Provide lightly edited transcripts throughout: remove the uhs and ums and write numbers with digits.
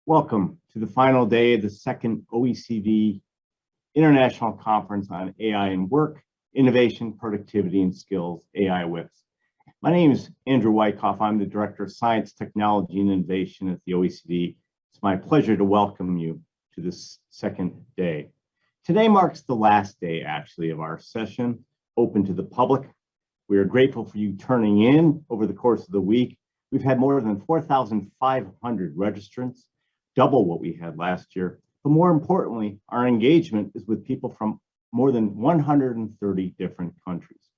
Welcome to the final day of the second OECD International Conference on AI and Work, Innovation, Productivity, and Skills, AI WIPS. My name is Andrew Wyckoff. I'm the Director of Science, Technology, and Innovation at the OECD. It's my pleasure to welcome you to this second day. Today marks the last day, actually, of our session, open to the public. We are grateful for you turning in over the course of the week. We've had more than 4,500 registrants, double what we had last year. But more importantly, our engagement is with people from more than 130 different countries.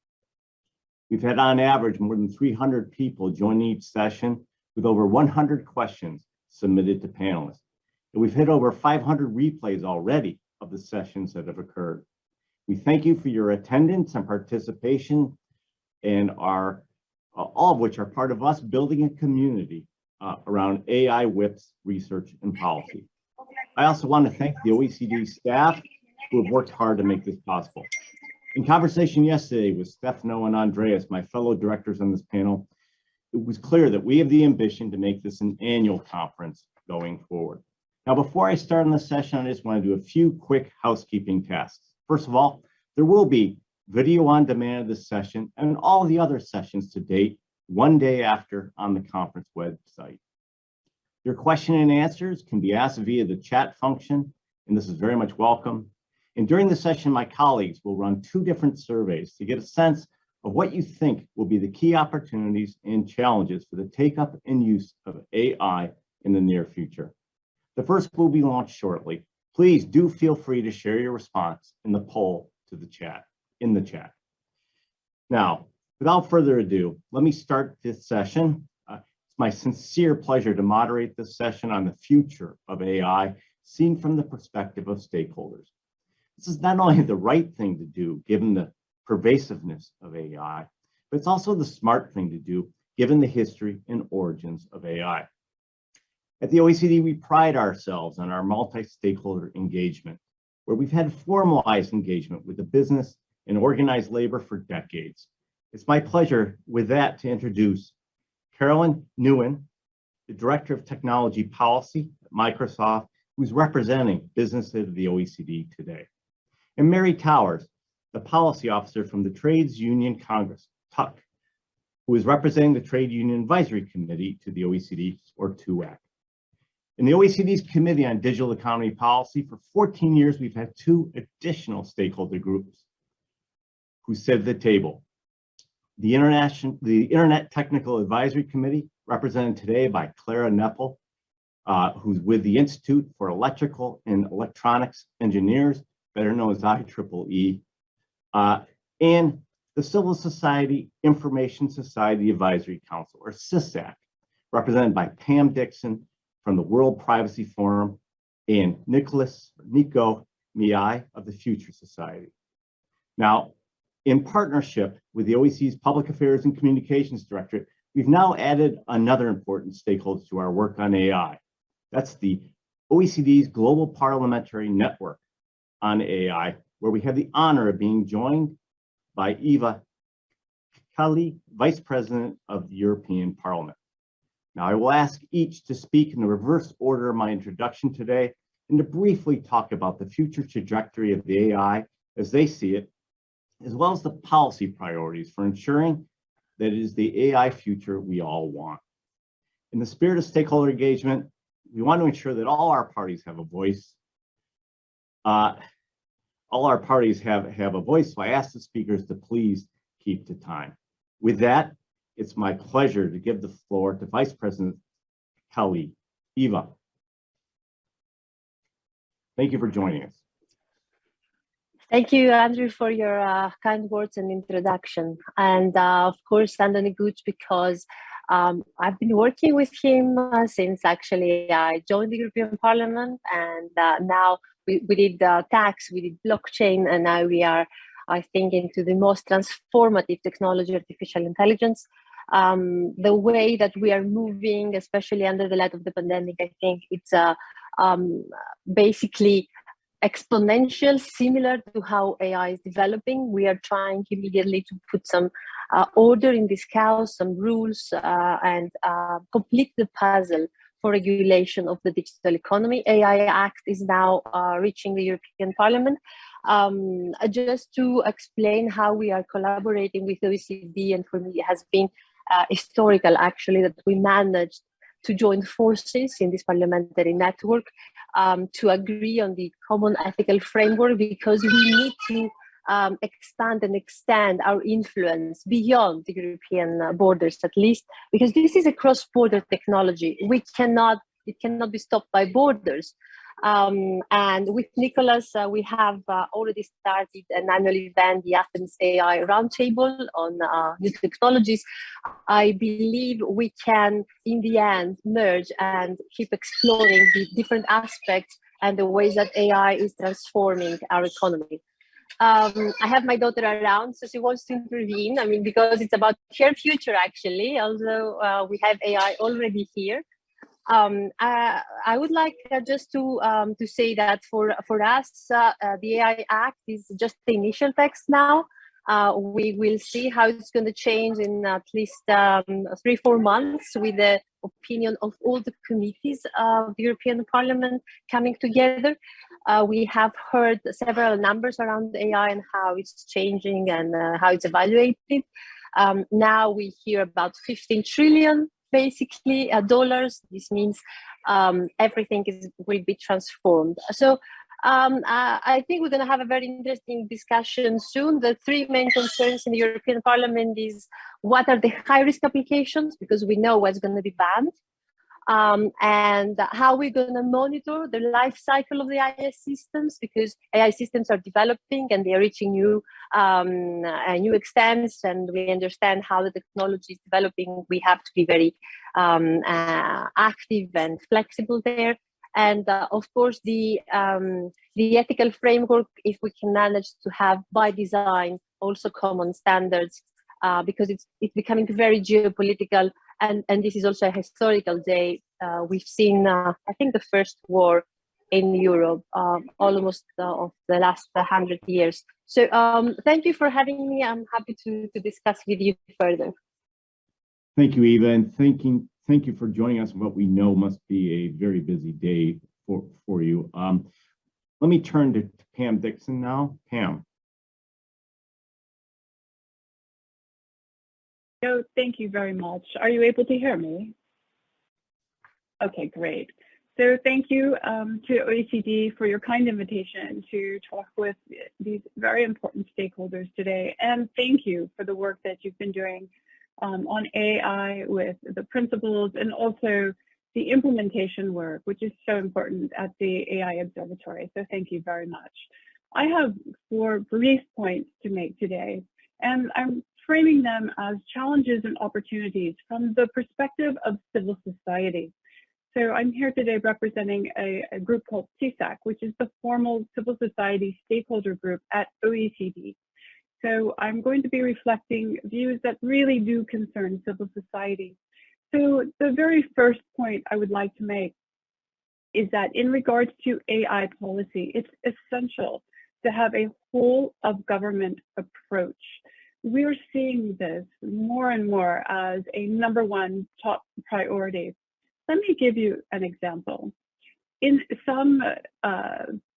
We've had on average more than 300 people join each session with over 100 questions submitted to panelists. And we've hit over 500 replays already of the sessions that have occurred. We thank you for your attendance and participation, and all of which are part of us building a community around AI WIPS research and policy. I also want to thank the OECD staff who have worked hard to make this possible. In conversation yesterday with Stefano and Andreas, my fellow directors on this panel, it was clear that we have the ambition to make this an annual conference going forward. Now, before I start on the session, I just want to do a few quick housekeeping tasks. First of all, there will be video on demand of this session and all the other sessions to date one day after on the conference website. Your question and answers can be asked via the chat function, and this is very much welcome. And during the session, my colleagues will run 2 different surveys to get a sense of what you think will be the key opportunities and challenges for the take-up and use of AI in the near future. The first will be launched shortly. Please do feel free to share your response in the poll to the chat, in the chat. Now, without further ado, let me start this session. It's my sincere pleasure to moderate this session on the future of AI, seen from the perspective of stakeholders. This is not only the right thing to do, given the pervasiveness of AI, but it's also the smart thing to do, given the history and origins of AI. At the OECD, we pride ourselves on our multi-stakeholder engagement, where we've had formalized engagement with the business and organized labor for decades. It's my pleasure with that to introduce Carolyn Nguyen, the Director of Technology Policy at Microsoft, who's representing business at the OECD today. And Mary Towers, the Policy Officer from the Trades Union Congress, TUC, who is representing the Trade Union Advisory Committee to the OECD, or TUAC. In the OECD's Committee on Digital Economy Policy, for 14 years, we've had 2 additional stakeholder groups who sit at the table. The Internet Technical Advisory Committee, represented today by Clara Neppel, who's with the Institute for Electrical and Electronics Engineers, better known as IEEE, and the Civil Society Information Society Advisory Council, or CISAC, represented by Pam Dixon from the World Privacy Forum and Nico Miai of the Future Society. Now, in partnership with the OECD's Public Affairs and Communications Directorate, we've now added another important stakeholder to our work on AI. That's the OECD's Global Parliamentary Network on AI, where we have the honor of being joined by Eva Kaili, Vice President of the European Parliament. Now, I will ask each to speak in the reverse order of my introduction today and to briefly talk about the future trajectory of the AI as they see it, as well as the policy priorities for ensuring that it is the AI future we all want. In the spirit of stakeholder engagement, we want to ensure that all our parties have a voice. So I ask the speakers to please keep to time. With that, it's my pleasure to give the floor to Vice President Kaili. Eva. Thank you for joining us. Thank you, Andrew, for your kind words and introduction. And of course, Anthony Gooch, because I've been working with him since actually I joined the European Parliament, and now we did tax, we did blockchain, and now we are, I think, into the most transformative technology, artificial intelligence. The way that we are moving, especially under the light of the pandemic, I think it's basically exponential, similar to how AI is developing. We are trying immediately to put some order in this chaos, some rules, and complete the puzzle for regulation of the digital economy. AI Act is now reaching the European Parliament. Just to explain how we are collaborating with OECD, and for me it has been historical actually that we managed to join forces in this parliamentary network to agree on the common ethical framework, because we need to expand and extend our influence beyond the European borders, at least, because this is a cross-border technology. It cannot be stopped by borders. And with Nicholas, we have already started an annual event, the Athens AI Roundtable on new technologies. I believe we can, in the end, merge and keep exploring the different aspects and the ways that AI is transforming our economy. I have my daughter around, so she wants to intervene. I mean, because it's about her future, actually, although we have AI already here. I would like just to say that for us, the AI Act is just the initial text now. We will see how it's going to change in at least 3-4 months with the opinion of all the committees of the European Parliament coming together. We have heard several numbers around AI and how it's changing and how it's evaluated. Now we hear about 15 trillion basically dollars. This means everything will be transformed. So I think we're going to have a very interesting discussion soon. The 3 main concerns in the European Parliament is what are the high-risk applications, because we know what's going to be banned, and how we're going to monitor the life cycle of the AI systems, because AI systems are developing and they are reaching new extents, and we understand how the technology is developing. We have to be very active and flexible there. And of course, the ethical framework, if we can manage to have by design also common standards, because it's becoming very geopolitical. And this is also a historical day. We've seen, I think, the first war in Europe almost of the last 100 years. So thank you for having me. I'm happy to discuss with you further. Thank you, Eva, and thank you for joining us on what we know must be a very busy day for you. Let me turn to Pam Dixon now. Pam. So thank you very much. Are you able to hear me? Okay, great. So thank you to OECD for your kind invitation to talk with these very important stakeholders today. And thank you for the work that you've been doing on AI with the principles and also the implementation work, which is so important at the AI Observatory. So thank you very much. I have 4 brief points to make today, and I'm framing them as challenges and opportunities from the perspective of civil society. So I'm here today representing a group called CSAC, which is the formal civil society stakeholder group at OECD. So I'm going to be reflecting views that really do concern civil society. So the very first point I would like to make is that in regards to AI policy, it's essential to have a whole of government approach. We're seeing this more and more as a #1 top priority. Let me give you an example. In some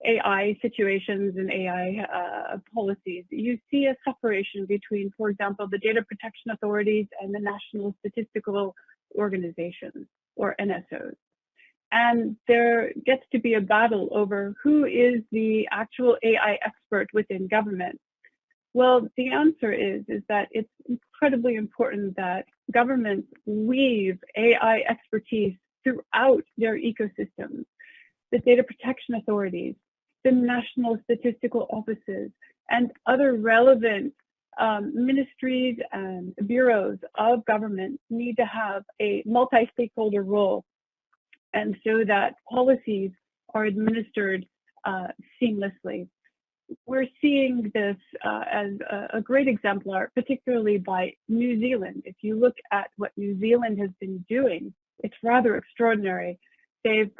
AI situations and AI policies, you see a separation between, for example, the data protection authorities and the National Statistical Organizations, or NSOs. And there gets to be a battle over who is the actual AI expert within government. Well, the answer is that it's incredibly important that governments weave AI expertise throughout their ecosystems. The data protection authorities, the national statistical offices, and other relevant ministries and bureaus of government need to have a multi-stakeholder role, and so that policies are administered seamlessly. We're seeing this as a great exemplar, particularly by New Zealand. If you look at what New Zealand has been doing, it's rather extraordinary. They've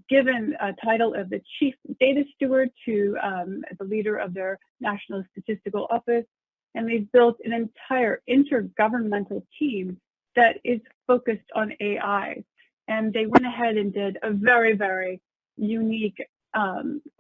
given a title of the Chief Data Steward to the leader of their National Statistical Office, and they've built an entire intergovernmental team that is focused on AI. and they went ahead and did a very, very unique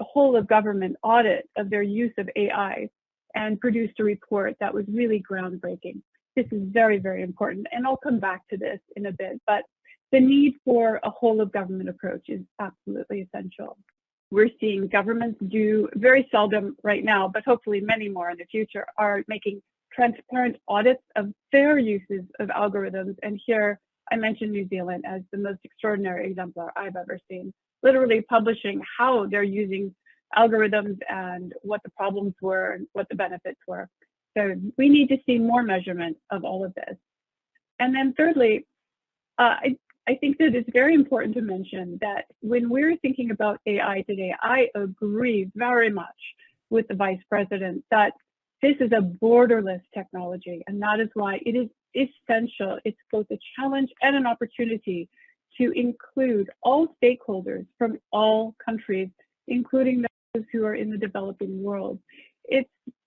whole of government audit of their use of AI and produced a report that was really groundbreaking. This is very, very important, and I'll come back to this in a bit, but the need for a whole of government approach is absolutely essential. We're seeing governments do very seldom right now, but hopefully many more in the future, are making transparent audits of their uses of algorithms. And here I mentioned New Zealand as the most extraordinary exemplar I've ever seen, literally publishing how they're using algorithms and what the problems were and what the benefits were. So we need to see more measurement of all of this. And then thirdly, I think that it's very important to mention that when we're thinking about AI today, I agree very much with the Vice President that this is a borderless technology, and that is why it is essential. It's both a challenge and an opportunity to include all stakeholders from all countries, including those who are in the developing world.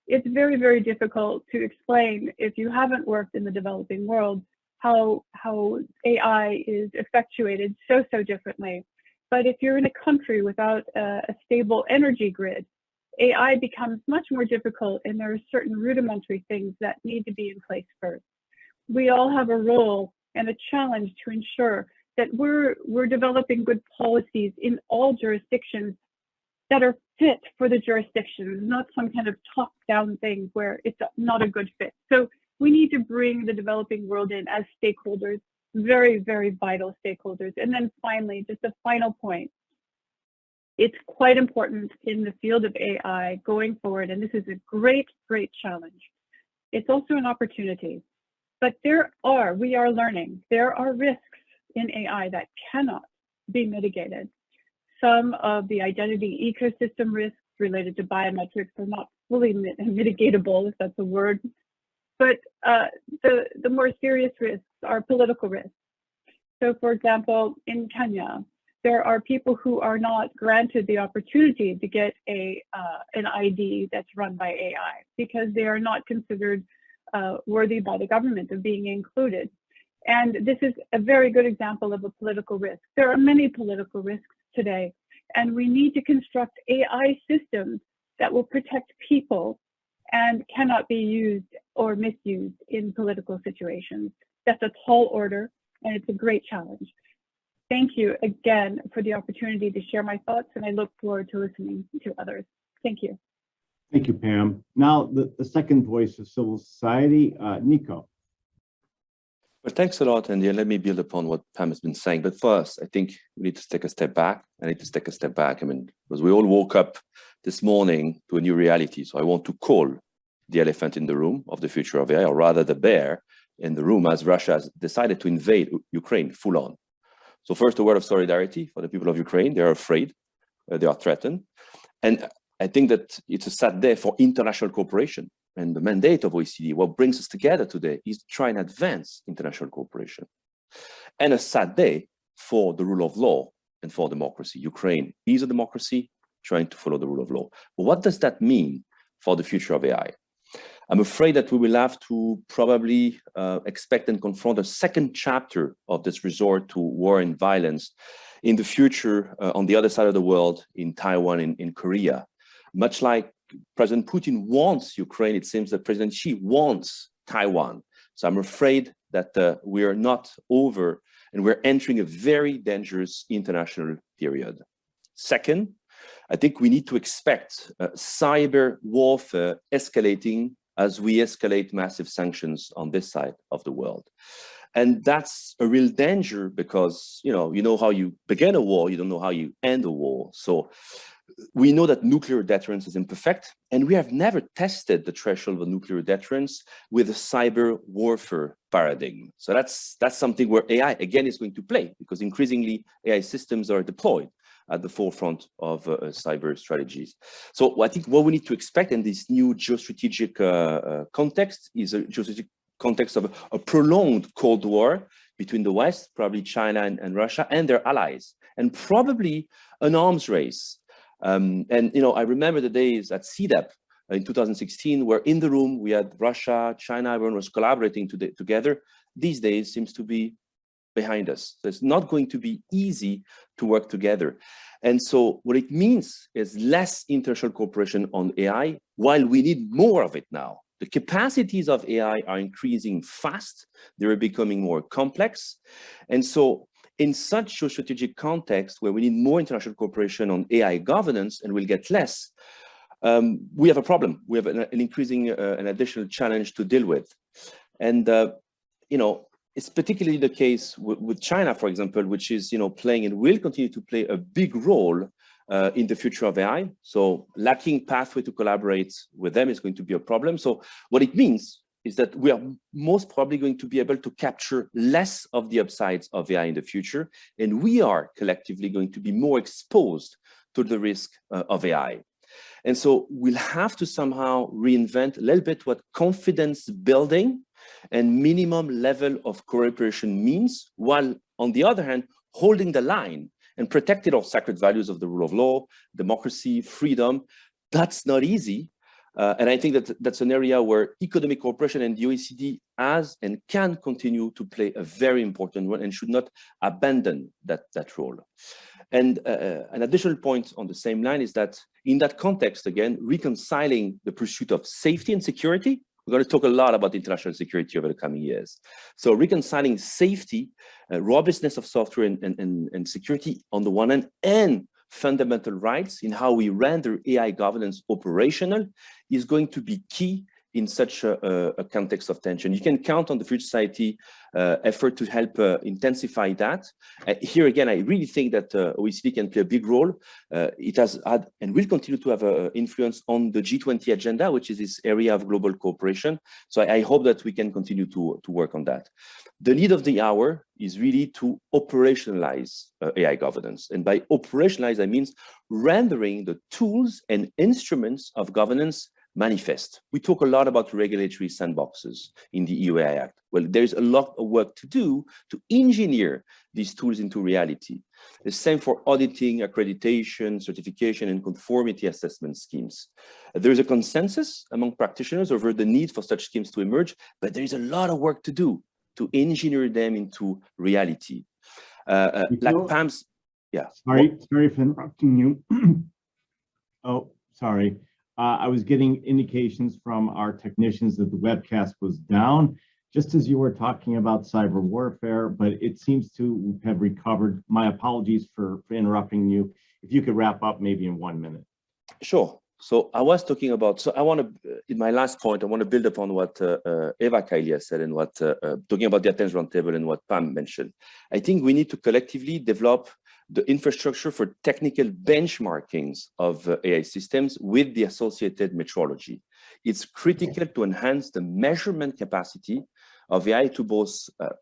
It's very, very difficult to explain if you haven't worked in the developing world how AI is effectuated so differently. But if you're in a country without a stable energy grid, AI becomes much more difficult, and there are certain rudimentary things that need to be in place first. We all have a role and a challenge to ensure that we're developing good policies in all jurisdictions that are fit for the jurisdictions, not some kind of top-down thing where it's not a good fit. So we need to bring the developing world in as stakeholders, very, very vital stakeholders. And then finally, just a final point. It's quite important in the field of AI going forward, and this is a great, great challenge. It's also an opportunity, but we are learning, there are risks in AI that cannot be mitigated. Some of the identity ecosystem risks related to biometrics are not fully mitigatable, if that's a word. But the more serious risks are political risks. So for example, in Kenya, there are people who are not granted the opportunity to get an ID that's run by AI because they are not considered worthy by the government of being included. And this is a very good example of a political risk. There are many political risks today, and we need to construct AI systems that will protect people and cannot be used or misused in political situations. That's a tall order, and it's a great challenge. Thank you again for the opportunity to share my thoughts, and I look forward to listening to others. Thank you. Thank you, Pam. Now, the second voice of civil society, Nico. Well, thanks a lot, and let me build upon what Pam has been saying. But first, I think we need to take a step back. I need to take a step back. I mean, because we all woke up this morning to a new reality. So I want to call the elephant in the room of the future of AI, or rather the bear in the room, as Russia has decided to invade Ukraine full on. So first, a word of solidarity for the people of Ukraine. They are afraid, they are threatened. And I think that it's a sad day for international cooperation. And the mandate of OECD, what brings us together today, is to try and advance international cooperation. And a sad day for the rule of law and for democracy. Ukraine is a democracy trying to follow the rule of law. But what does that mean for the future of AI? I'm afraid that we will have to probably expect and confront a second chapter of this resort to war and violence in the future on the other side of the world, in Taiwan, in Korea. Much like President Putin wants Ukraine, it seems that President Xi wants Taiwan. So I'm afraid that we are not over, and we're entering a very dangerous international period. Second, I think we need to expect cyber warfare escalating as we escalate massive sanctions on this side of the world. And that's a real danger because, you know how you begin a war, you don't know how you end a war. So we know that nuclear deterrence is imperfect, and we have never tested the threshold of a nuclear deterrence with a cyber warfare paradigm. So that's something where AI, again, is going to play, because increasingly AI systems are deployed at the forefront of cyber strategies. So I think what we need to expect in this new geostrategic context is a geostrategic context of a prolonged Cold War between the West, probably China and Russia, and their allies, and probably an arms race. And I remember the days at CDEP in 2016, where in the room we had Russia, China, everyone was collaborating together. These days seems to be behind us. So it's not going to be easy to work together. And so what it means is less international cooperation on AI, while we need more of it now. The capacities of AI are increasing fast. They're becoming more complex. And so in such a strategic context where we need more international cooperation on AI governance and we'll get less, we have a problem. We have an increasing, an additional challenge to deal with. And, you know, it's particularly the case with China, for example, which is, you know, playing and will continue to play a big role in the future of AI. So lacking pathway to collaborate with them is going to be a problem. So what it means is that we are most probably going to be able to capture less of the upsides of AI in the future. And we are collectively going to be more exposed to the risk of AI. And so we'll have to somehow reinvent a little bit what confidence building and minimum level of cooperation means, while on the other hand, holding the line and protecting our sacred values of the rule of law, democracy, freedom. That's not easy. And I think that that's an area where economic cooperation and the OECD has and can continue to play a very important role and should not abandon that role. And an additional point on the same line is that in that context, again, reconciling the pursuit of safety and security, we're going to talk a lot about international security over the coming years. So reconciling safety, robustness of software and security on the one hand, and fundamental rights in how we render AI governance operational is going to be key in such a context of tension. You can count on the Free Society effort to help intensify that. Here again, I really think that OECD can play a big role. It has had and will continue to have an influence on the G20 agenda, which is this area of global cooperation. So I hope that we can continue to work on that. The need of the hour is really to operationalize AI governance. And by operationalize, I mean rendering the tools and instruments of governance manifest. We talk a lot about regulatory sandboxes in the EU AI Act. Well, there's a lot of work to do to engineer these tools into reality. The same for auditing, accreditation, certification, and conformity assessment schemes. There is a consensus among practitioners over the need for such schemes to emerge, but there is a lot of work to do to engineer them into reality. Like Pam's, yeah. Sorry for interrupting you. Oh, sorry. I was getting indications from our technicians that the webcast was down, just as you were talking about cyber warfare, but it seems to have recovered. My apologies for interrupting you. If you could wrap up maybe in 1 minute. Sure. So I was talking about, so I want to, in my last point, I want to build upon what Eva Kaili said and what, talking about the attendance roundtable and what Pam mentioned. I think we need to collectively develop the infrastructure for technical benchmarkings of AI systems with the associated metrology. It's critical to enhance the measurement capacity of AI to both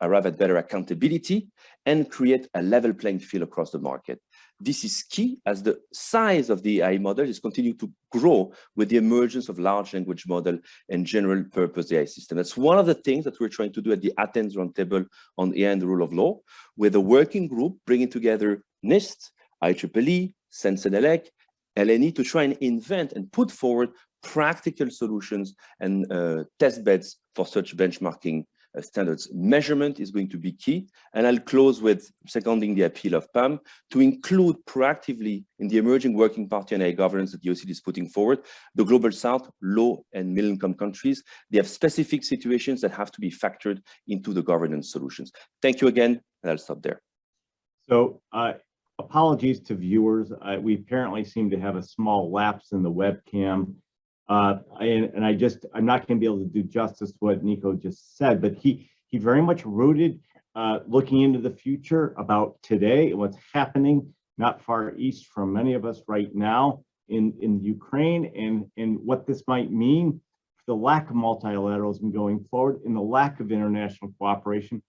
arrive at better accountability and create a level playing field across the market. This is key as the size of the AI model is continuing to grow with the emergence of large language model and general purpose AI system. That's one of the things that we're trying to do at the Athens Roundtable on AI and the rule of law, with a working group bringing together NIST, IEEE, Sensenelec, LNE to try and invent and put forward practical solutions and test beds for such benchmarking standards. Measurement is going to be key. And I'll close with seconding the appeal of Pam to include proactively in the emerging working party on AI governance that the OECD is putting forward, the Global South, low and middle income countries. They have specific situations that have to be factored into the governance solutions. Thank you again, and I'll stop there. So apologies to viewers. We apparently seem to have a small lapse in the webcam. I'm not going to be able to do justice to what Nico just said, but he very much rooted looking into the future about today, what's happening not far east from many of us right now in Ukraine, and what this might mean for the lack of multilateralism going forward and the lack of international cooperation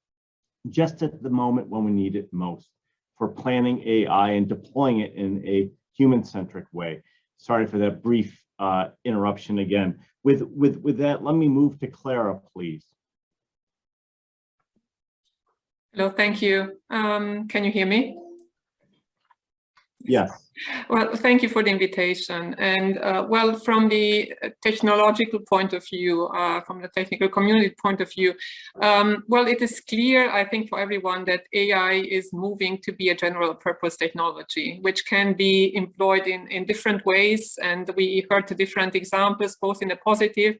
just at the moment when we need it most for planning AI and deploying it in a human-centric way. Sorry for that brief interruption again. With that, let me move to Clara, please. Hello, thank you. Can you hear me? Yes. Well, thank you for the invitation. And well, from the technological point of view, from the technical community point of view, well, it is clear, I think, for everyone that AI is moving to be a general purpose technology, which can be employed in different ways. And we heard the different examples, both in the positive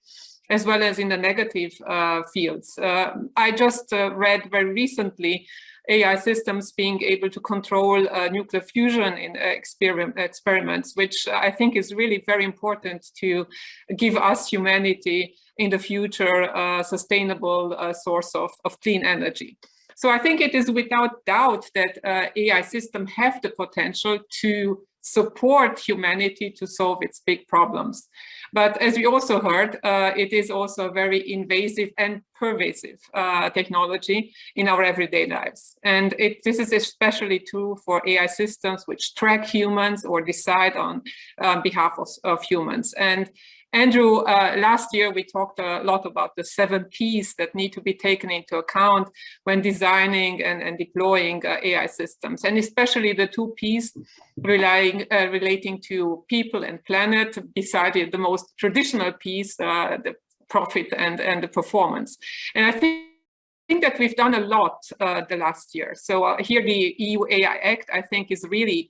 as well as in the negative fields. I just read very recently AI systems being able to control nuclear fusion in experiments, which I think is really very important to give us humanity in the future sustainable source of clean energy. So I think it is without doubt that AI systems have the potential to support humanity to solve its big problems. But as we also heard, it is also a very invasive and pervasive technology in our everyday lives. And this is especially true for AI systems which track humans or decide on behalf of humans. And Andrew, last year we talked a lot about the 7 Ps that need to be taken into account when designing and deploying AI systems, and especially the 2 Ps relating to people and planet, beside the most traditional Ps, the profit and the performance. And I think that we've done a lot the last year. So here the EU AI Act, I think, is really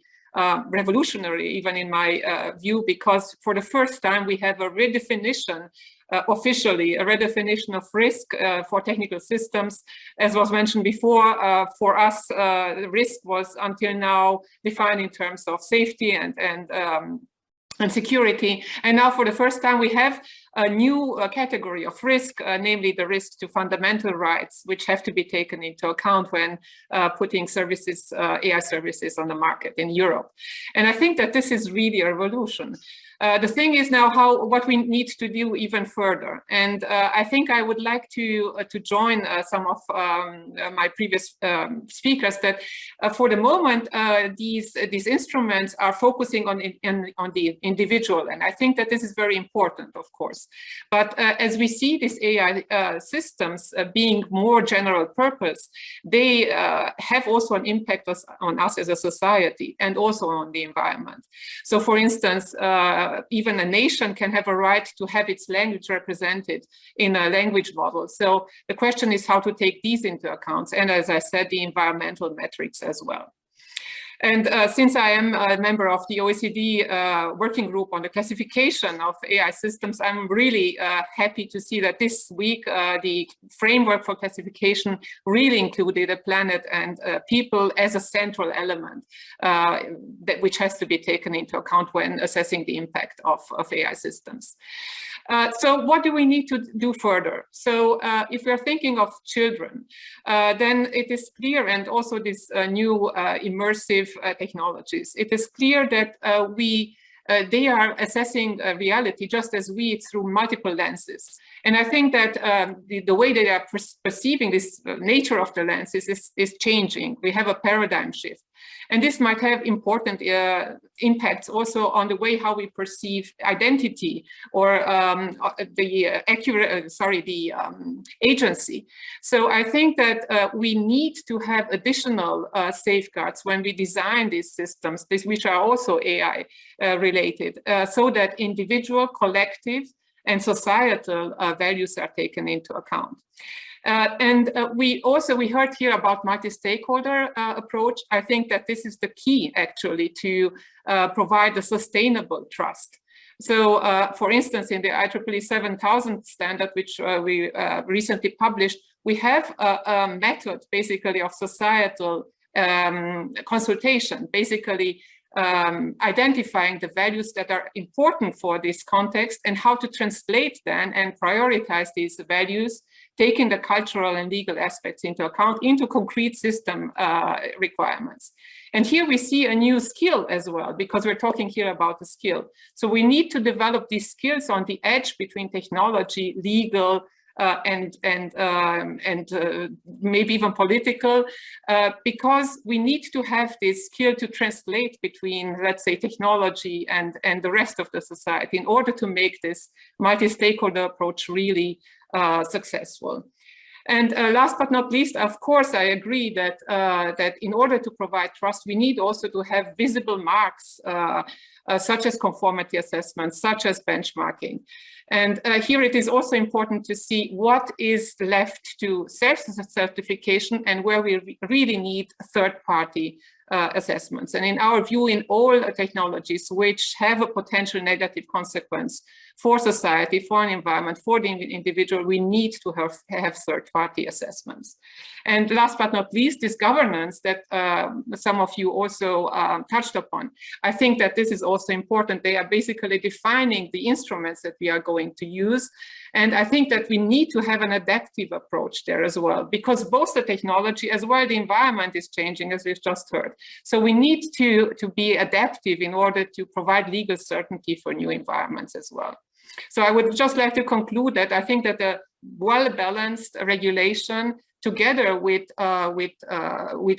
revolutionary, even in my view, because for the first time we have a redefinition, officially a redefinition of risk for technical systems. As was mentioned before, for us, risk was until now defined in terms of safety and security. And now for the first time we have a new category of risk, namely the risk to fundamental rights, which have to be taken into account when putting services, AI services on the market in Europe. And I think that this is really a revolution. The thing is now what we need to do even further. And I think I would like to join some of my previous speakers that for the moment, these instruments are focusing on the individual. And I think that this is very important, of course. But as we see these AI systems being more general purpose, they have also an impact on us as a society and also on the environment. So for instance, even a nation can have a right to have its language represented in a language model. So the question is how to take these into account. And as I said, the environmental metrics as well. And since I am a member of the OECD working group on the classification of AI systems, I'm really happy to see that this week the framework for classification really included the planet and people as a central element which has to be taken into account when assessing the impact of AI systems. So what do we need to do further? So if we're thinking of children, then it is clear, and also this new immersive technologies, it is clear that they are assessing reality just as we through multiple lenses. And I think that the way they are perceiving this nature of the lenses is changing. We have a paradigm shift. And this might have important impacts also on the way how we perceive identity or the agency. So I think that we need to have additional safeguards when we design these systems, which are also AI related, so that individual, collective, and societal values are taken into account. We heard here about multi-stakeholder approach. I think that this is the key actually to provide a sustainable trust. So for instance, in the IEEE 7000 standard, which we recently published, we have a method basically of societal consultation, basically identifying the values that are important for this context and how to translate them and prioritize these values, taking the cultural and legal aspects into account into concrete system requirements. And here we see a new skill as well, because we're talking here about a skill. So we need to develop these skills on the edge between technology, legal, and maybe even political, because we need to have this skill to translate between, let's say, technology and the rest of the society in order to make this multi-stakeholder approach really successful. And last but not least, of course, I agree that that in order to provide trust, we need also to have visible marks, such as conformity assessments, such as benchmarking. And here it is also important to see what is left to self-certification and where we really need third-party assessments. And in our view, in all technologies which have a potential negative consequence for society, for an environment, for the individual, we need to have third-party assessments. And last but not least, this governance that some of you also touched upon. I think that this is also important. They are basically defining the instruments that we are going to use. And I think that we need to have an adaptive approach there as well, because both the technology as well the environment is changing, as we've just heard. So we need to be adaptive in order to provide legal certainty for new environments as well. So I would just like to conclude that I think that a well-balanced regulation together with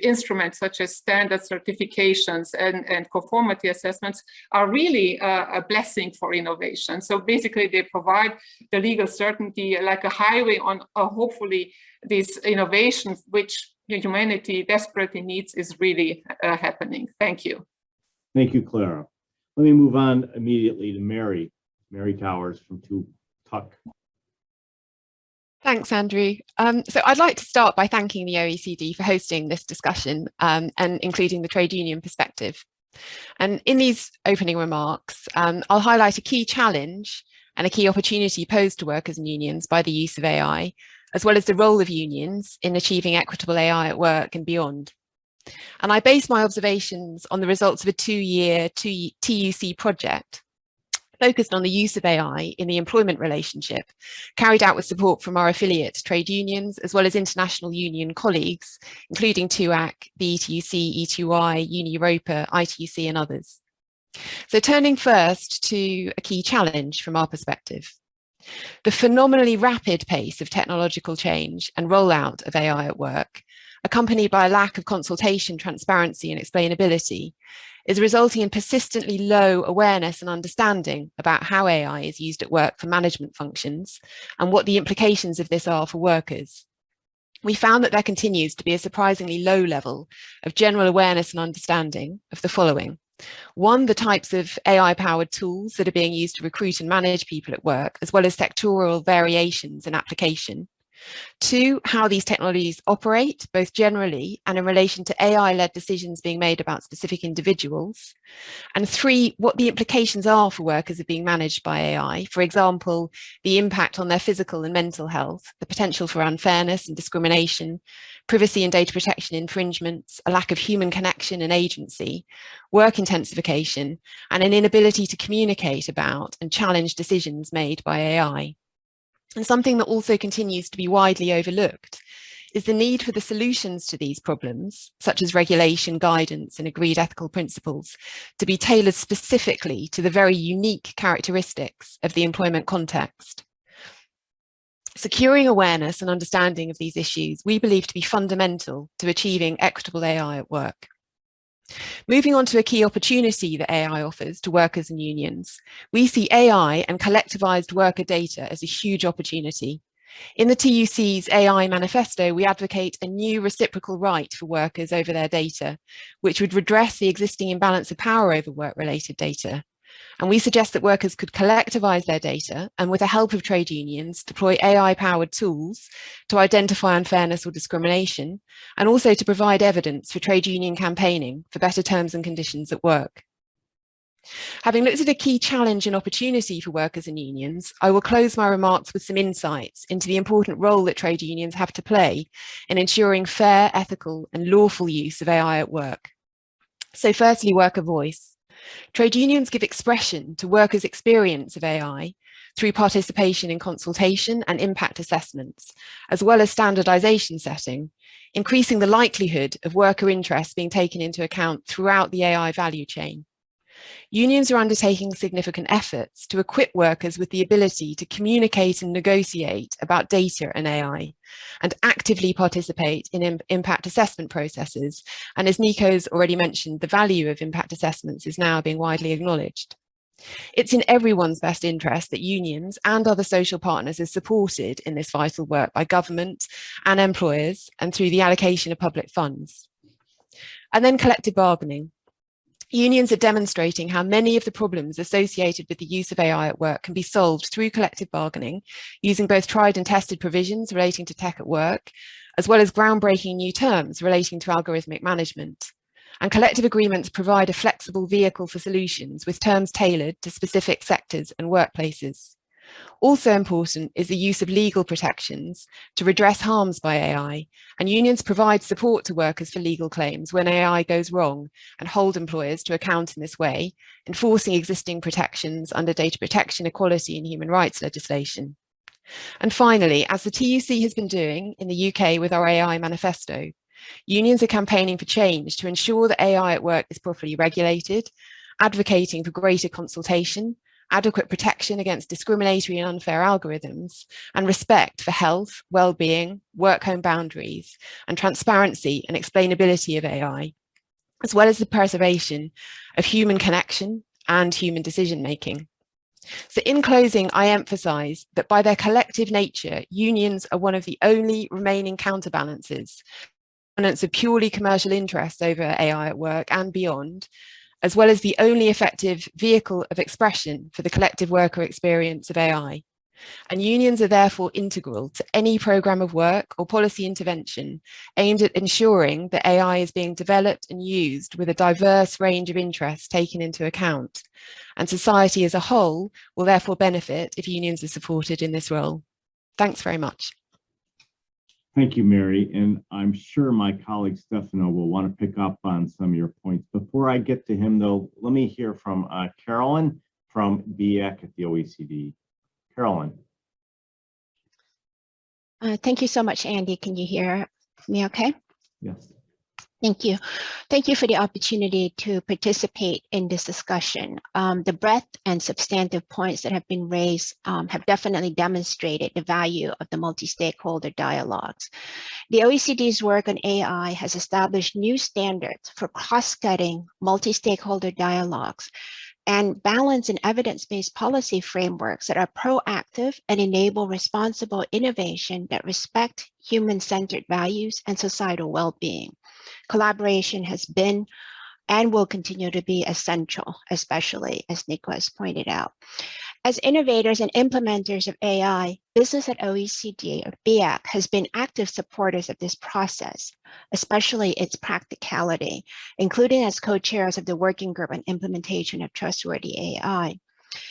instruments such as standard certifications and conformity assessments are really a blessing for innovation. So basically they provide the legal certainty like a highway on hopefully this innovation which humanity desperately needs is really happening. Thank you. Thank you, Clara. Let me move on immediately to Mary Towers from Tuck. Thanks, Andrew. So I'd like to start by thanking the OECD for hosting this discussion and including the trade union perspective. And in these opening remarks, I'll highlight a key challenge and a key opportunity posed to workers and unions by the use of AI, as well as the role of unions in achieving equitable AI at work and beyond. And I base my observations on the results of a 2-year TUC project focused on the use of AI in the employment relationship, carried out with support from our affiliate trade unions, as well as international union colleagues, including TUAC, the ETUC, E2I, Uni Europa, ITUC, and others. So turning first to a key challenge from our perspective. The phenomenally rapid pace of technological change and rollout of AI at work, accompanied by a lack of consultation, transparency, and explainability, is resulting in persistently low awareness and understanding about how AI is used at work for management functions and what the implications of this are for workers. We found that there continues to be a surprisingly low level of general awareness and understanding of the following. 1, the types of AI-powered tools that are being used to recruit and manage people at work, as well as sectoral variations in application. 2, how these technologies operate, both generally and in relation to AI-led decisions being made about specific individuals. And 3, what the implications are for workers of being managed by AI. For example, the impact on their physical and mental health, the potential for unfairness and discrimination, privacy and data protection infringements, a lack of human connection and agency, work intensification, and an inability to communicate about and challenge decisions made by AI. And something that also continues to be widely overlooked is the need for the solutions to these problems, such as regulation, guidance, and agreed ethical principles, to be tailored specifically to the very unique characteristics of the employment context. Securing awareness and understanding of these issues we believe to be fundamental to achieving equitable AI at work. Moving on to a key opportunity that AI offers to workers and unions, we see AI and collectivized worker data as a huge opportunity. In the TUC's AI manifesto, we advocate a new reciprocal right for workers over their data, which would redress the existing imbalance of power over work-related data. And we suggest that workers could collectivize their data and, with the help of trade unions, deploy AI-powered tools to identify unfairness or discrimination, and also to provide evidence for trade union campaigning for better terms and conditions at work. Having looked at a key challenge and opportunity for workers and unions, I will close my remarks with some insights into the important role that trade unions have to play in ensuring fair, ethical, and lawful use of AI at work. So firstly, worker voice. Trade unions give expression to workers' experience of AI through participation in consultation and impact assessments, as well as standardization setting, increasing the likelihood of worker interests being taken into account throughout the AI value chain. Unions are undertaking significant efforts to equip workers with the ability to communicate and negotiate about data and AI, and actively participate in impact assessment processes. And as Nico's already mentioned, the value of impact assessments is now being widely acknowledged. It's in everyone's best interest that unions and other social partners are supported in this vital work by government and employers and through the allocation of public funds. And then collective bargaining. Unions are demonstrating how many of the problems associated with the use of AI at work can be solved through collective bargaining, using both tried and tested provisions relating to tech at work, as well as groundbreaking new terms relating to algorithmic management. And collective agreements provide a flexible vehicle for solutions with terms tailored to specific sectors and workplaces. Also important is the use of legal protections to redress harms by AI, and unions provide support to workers for legal claims when AI goes wrong and hold employers to account in this way, enforcing existing protections under data protection, equality and human rights legislation. And finally, as the TUC has been doing in the UK with our AI manifesto, unions are campaigning for change to ensure that AI at work is properly regulated, advocating for greater consultation, adequate protection against discriminatory and unfair algorithms, and respect for health, well-being, work-home boundaries, and transparency and explainability of AI, as well as the preservation of human connection and human decision-making. So in closing, I emphasize that by their collective nature, unions are one of the only remaining counterbalances of purely commercial interests over AI at work and beyond, as well as the only effective vehicle of expression for the collective worker experience of AI. And unions are therefore integral to any program of work or policy intervention aimed at ensuring that AI is being developed and used with a diverse range of interests taken into account. And society as a whole will therefore benefit if unions are supported in this role. Thanks very much. Thank you, Mary. And I'm sure my colleague Stefano will want to pick up on some of your points. Before I get to him, though, let me hear from Carolyn from BEAC at the OECD. Carolyn. Thank you so much, Andy. Can you hear me okay? Yes. Thank you. Thank you for the opportunity to participate in this discussion. The breadth and substantive points that have been raised have definitely demonstrated the value of the multi-stakeholder dialogues. The OECD's work on AI has established new standards for cross-cutting multi-stakeholder dialogues and balance and evidence-based policy frameworks that are proactive and enable responsible innovation that respect human-centered values and societal well-being. Collaboration has been and will continue to be essential, especially as Nico has pointed out. As innovators and implementers of AI, business at OECD or BEAC has been active supporters of this process, especially its practicality, including as co-chairs of the Working Group on Implementation of Trustworthy AI.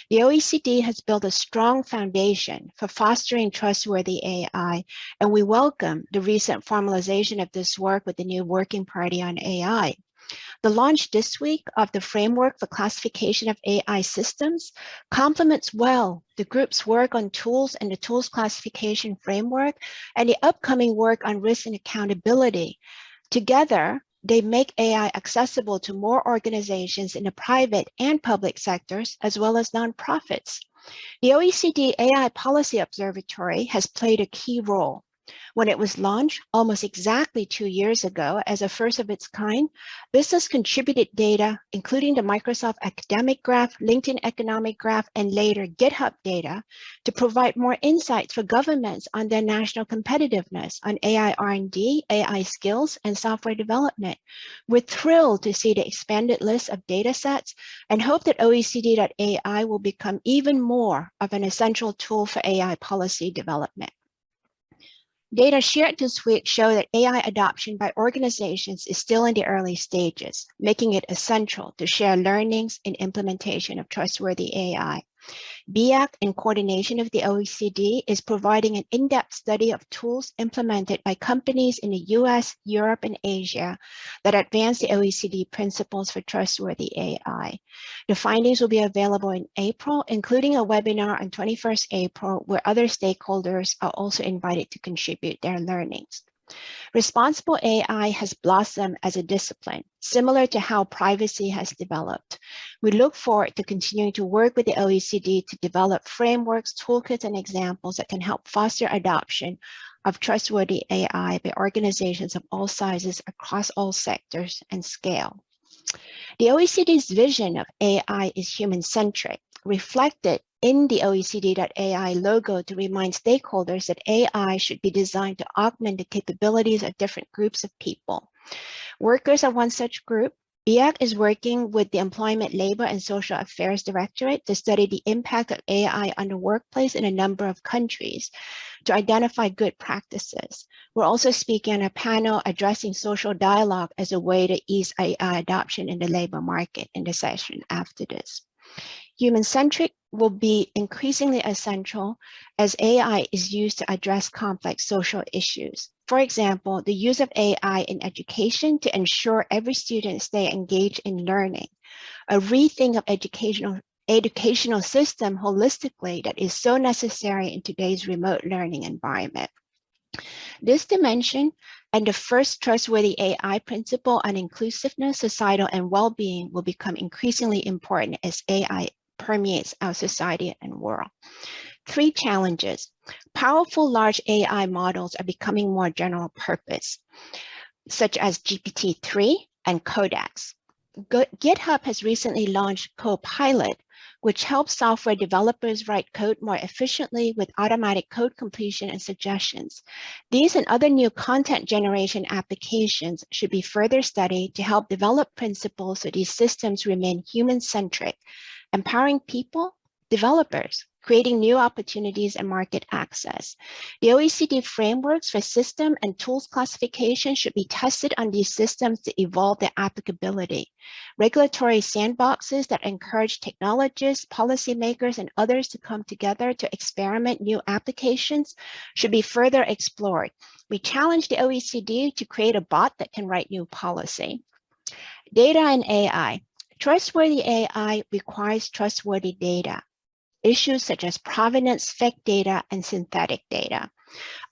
The OECD has built a strong foundation for fostering trustworthy AI, and we welcome the recent formalization of this work with the new Working Party on AI. The launch this week of the Framework for Classification of AI Systems complements well the group's work on tools and the Tools Classification Framework and the upcoming work on risk and accountability. Together, they make AI accessible to more organizations in the private and public sectors, as well as nonprofits. The OECD AI Policy Observatory has played a key role. When it was launched almost exactly 2 years ago as a first of its kind, business contributed data, including the Microsoft Academic Graph, LinkedIn Economic Graph, and later GitHub data to provide more insights for governments on their national competitiveness on AI R&D, AI skills, and software development. We're thrilled to see the expanded list of data sets and hope that OECD.AI will become even more of an essential tool for AI policy development. Data shared this week show that AI adoption by organizations is still in the early stages, making it essential to share learnings in implementation of trustworthy AI. BEAC, in coordination with the OECD, is providing an in-depth study of tools implemented by companies in the US, Europe, and Asia that advance the OECD principles for trustworthy AI. The findings will be available in April, including a webinar on 21st April, where other stakeholders are also invited to contribute their learnings. Responsible AI has blossomed as a discipline, similar to how privacy has developed. We look forward to continuing to work with the OECD to develop frameworks, toolkits, and examples that can help foster adoption of trustworthy AI by organizations of all sizes across all sectors and scale. The OECD's vision of AI is human-centric, reflected in the OECD.AI logo to remind stakeholders that AI should be designed to augment the capabilities of different groups of people. Workers are one such group. BIAC is working with the Employment, Labor, and Social Affairs Directorate to study the impact of AI on the workplace in a number of countries to identify good practices. We're also speaking on a panel addressing social dialogue as a way to ease AI adoption in the labor market in the session after this. Human-centric will be increasingly essential as AI is used to address complex social issues. For example, the use of AI in education to ensure every student stay engaged in learning, a rethink of educational system holistically that is so necessary in today's remote learning environment. This dimension and the first trustworthy AI principle on inclusiveness, societal, and well-being will become increasingly important as AI permeates our society and world. 3 challenges. Powerful large AI models are becoming more general purpose, such as GPT-3 and Codex. GitHub has recently launched Copilot, which helps software developers write code more efficiently with automatic code completion and suggestions. These and other new content generation applications should be further studied to help develop principles so these systems remain human-centric, empowering people, developers, creating new opportunities and market access. The OECD frameworks for system and tools classification should be tested on these systems to evolve their applicability. Regulatory sandboxes that encourage technologists, policymakers, and others to come together to experiment new applications should be further explored. We challenge the OECD to create a bot that can write new policy. Data and AI. Trustworthy AI requires trustworthy data. Issues such as provenance, fake data, and synthetic data.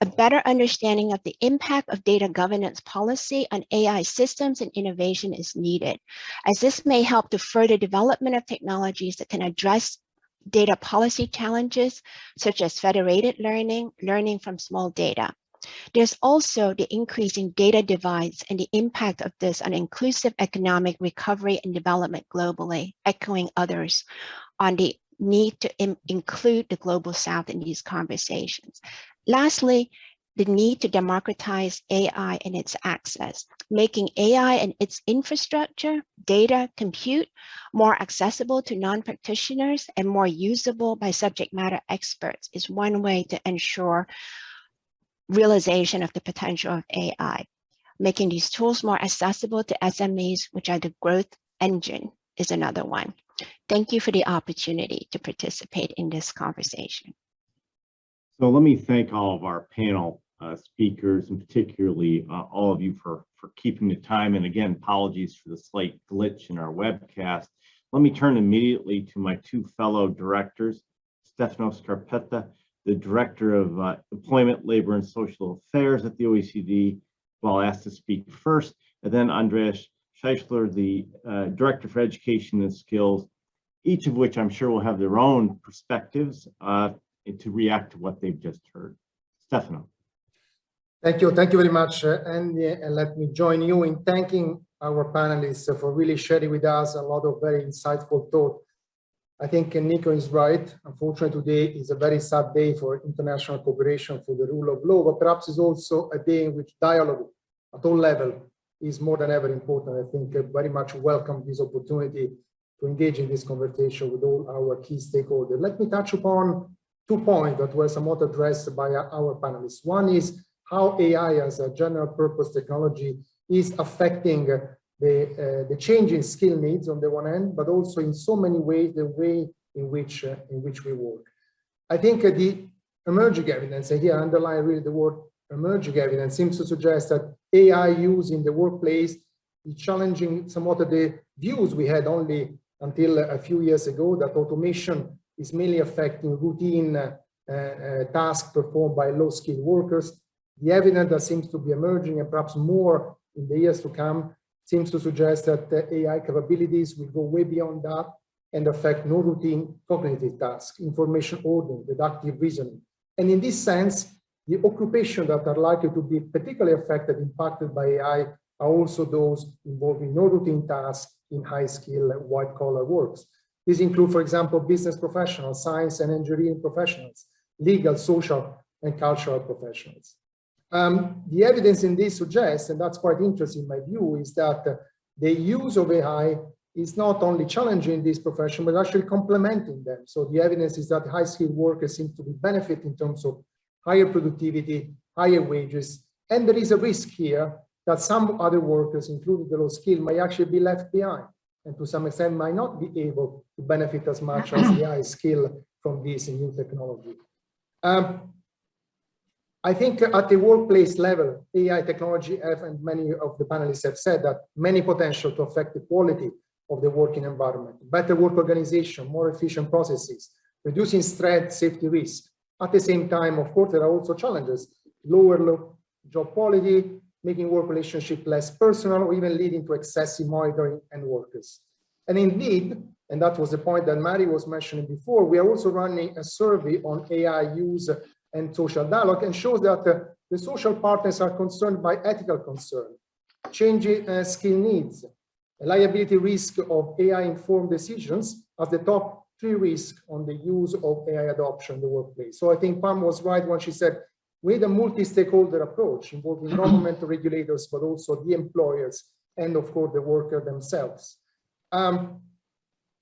A better understanding of the impact of data governance policy on AI systems and innovation is needed, as this may help to further development of technologies that can address data policy challenges, such as federated learning, learning from small data. There's also the increasing data divides and the impact of this on inclusive economic recovery and development globally, echoing others on the need to include the Global South in these conversations. Lastly, the need to democratize AI and its access, making AI and its infrastructure, data, compute more accessible to non-practitioners and more usable by subject matter experts is one way to ensure realization of the potential of AI. Making these tools more accessible to SMEs, which are the growth engine, is another one. Thank you for the opportunity to participate in this conversation. So let me thank all of our panel speakers, and particularly all of you for keeping the time. And again, apologies for the slight glitch in our webcast. Let me turn immediately to my 2 fellow directors, Stefano Scarpetta, the Director of Employment, Labor, and Social Affairs at the OECD, who I'll ask to speak first, and then Andreas Scheichler, the Director for Education and Skills, each of which I'm sure will have their own perspectives to react to what they've just heard. Stefano. Thank you very much, Andy, and let me join you in thanking our panelists for really sharing with us a lot of very insightful thought. I think Nico is right. Unfortunately, today is a very sad day for international cooperation for the rule of law, but perhaps it's also a day in which dialogue at all levels is more than ever important. I think I very much welcome this opportunity to engage in this conversation with all our key stakeholders. Let me touch upon 2 points that were somewhat addressed by our panelists. One is how AI as a general purpose technology is affecting the changing skill needs on the one hand, but also in so many ways, the way in which we work. I think the emerging evidence, and here I underline really the word emerging evidence, seems to suggest that AI use in the workplace is challenging somewhat of the views we had only until a few years ago, that automation is mainly affecting routine tasks performed by low-skilled workers. The evidence that seems to be emerging, and perhaps more in the years to come, seems to suggest that AI capabilities will go way beyond that and affect non-routine cognitive tasks, information ordering, deductive reasoning. And in this sense, the occupations that are likely to be particularly affected, impacted by AI, are also those involving non-routine tasks in high-skill, white-collar works. These include, for example, business professionals, science and engineering professionals, legal, social, and cultural professionals. The evidence in this suggests, and that's quite interesting in my view, is that the use of AI is not only challenging this profession, but actually complementing them. So the evidence is that high-skilled workers seem to be benefiting in terms of higher productivity, higher wages, and there is a risk here that some other workers, including the low skill, may actually be left behind, and to some extent might not be able to benefit as much as the high skill from this new technology. I think at the workplace level, AI technology, and many of the panelists have said that many potential to affect the quality of the working environment, better work organization, more efficient processes, reducing stress, safety risk. At the same time, of course, there are also challenges, lower job quality, making work relationship less personal, or even leading to excessive monitoring and workers. And indeed, and that was the point that Mary was mentioning before, we are also running a survey on AI use and social dialogue, and shows that the social partners are concerned by ethical concern, changing skill needs, liability risk of AI-informed decisions as the top 3 risks on the use of AI adoption in the workplace. So I think Pam was right when she said, we need a multi-stakeholder approach involving government regulators, but also the employers and, of course, the worker themselves.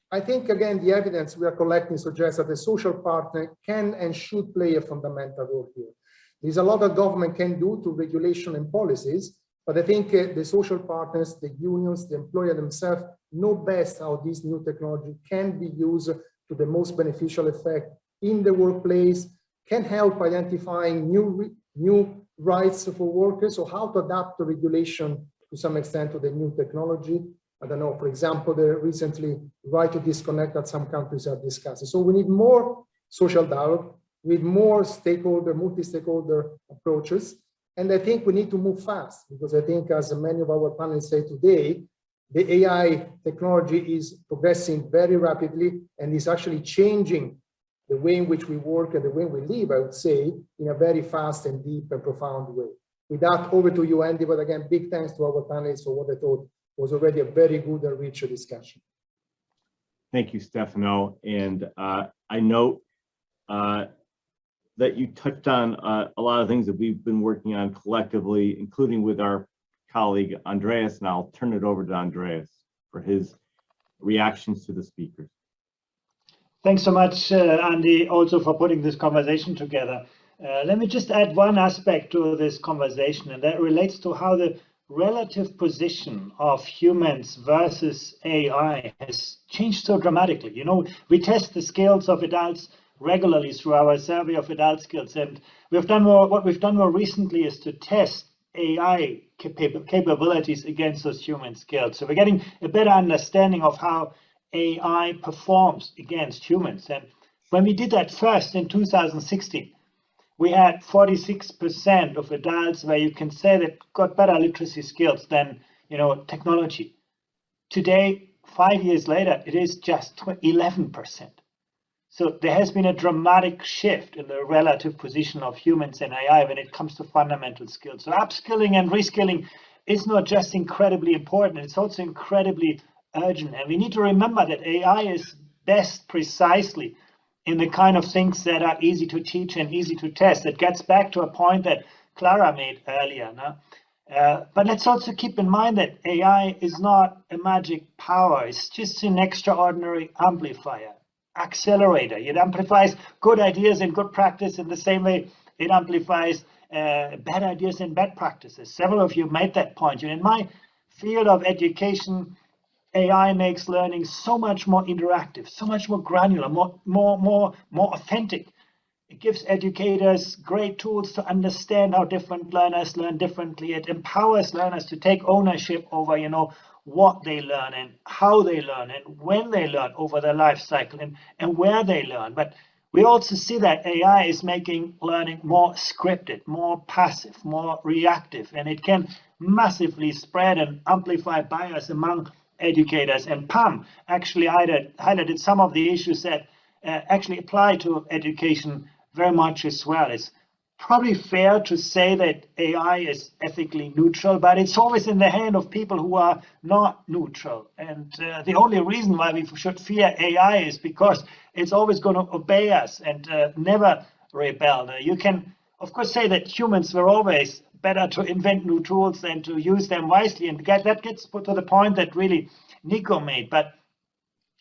I think, again, the evidence we are collecting suggests that the social partner can and should play a fundamental role here. There's a lot that government can do to regulation and policies, but I think the social partners, the unions, the employer themselves know best how this new technology can be used to the most beneficial effect in the workplace, can help identifying new rights for workers, or how to adapt the regulation to some extent to the new technology. I don't know, for example, the recently right to disconnect that some countries are discussing. So we need more social dialogue, with more stakeholder, multi-stakeholder approaches. And I think we need to move fast, because I think, as many of our panelists say today, the AI technology is progressing very rapidly and is actually changing the way in which we work and the way we live, I would say, in a very fast and deep and profound way. With that, over to you, Andy, but again, big thanks to our panelists for what I thought was already a very good and rich discussion. Thank you, Stefano. And I note that you touched on a lot of things that we've been working on collectively, including with our colleague, Andreas, and I'll turn it over to Andreas for his reactions to the speakers. Thanks so much, Andy, also for putting this conversation together. Let me just add one aspect to this conversation, and that relates to how the relative position of humans versus AI has changed so dramatically. You know, we test the skills of adults regularly through our survey of adult skills, and what we've done more recently is to test AI capabilities against those human skills. So we're getting a better understanding of how AI performs against humans. And when we did that first in 2016, we had 46% of adults where you can say that got better literacy skills than, you know, technology. Today, 5 years later, it is just 11%. So there has been a dramatic shift in the relative position of humans and AI when it comes to fundamental skills. So upskilling and reskilling is not just incredibly important, it's also incredibly urgent. And we need to remember that AI is best precisely in the kind of things that are easy to teach and easy to test. It gets back to a point that Clara made earlier. But let's also keep in mind that AI is not a magic power. It's just an extraordinary amplifier, accelerator. It amplifies good ideas and good practice in the same way it amplifies bad ideas and bad practices. Several of you made that point. In my field of education, AI makes learning so much more interactive, so much more granular, more authentic. It gives educators great tools to understand how different learners learn differently. It empowers learners to take ownership over, you know, what they learn and how they learn and when they learn over their life cycle and where they learn. But we also see that AI is making learning more scripted, more passive, more reactive, and it can massively spread and amplify bias among educators. And Pam actually highlighted some of the issues that actually apply to education very much as well. It's probably fair to say that AI is ethically neutral, but it's always in the hand of people who are not neutral. And the only reason why we should fear AI is because it's always going to obey us and never rebel. You can, of course, say that humans were always better to invent new tools than to use them wisely. And that gets put to the point that really Nico made. But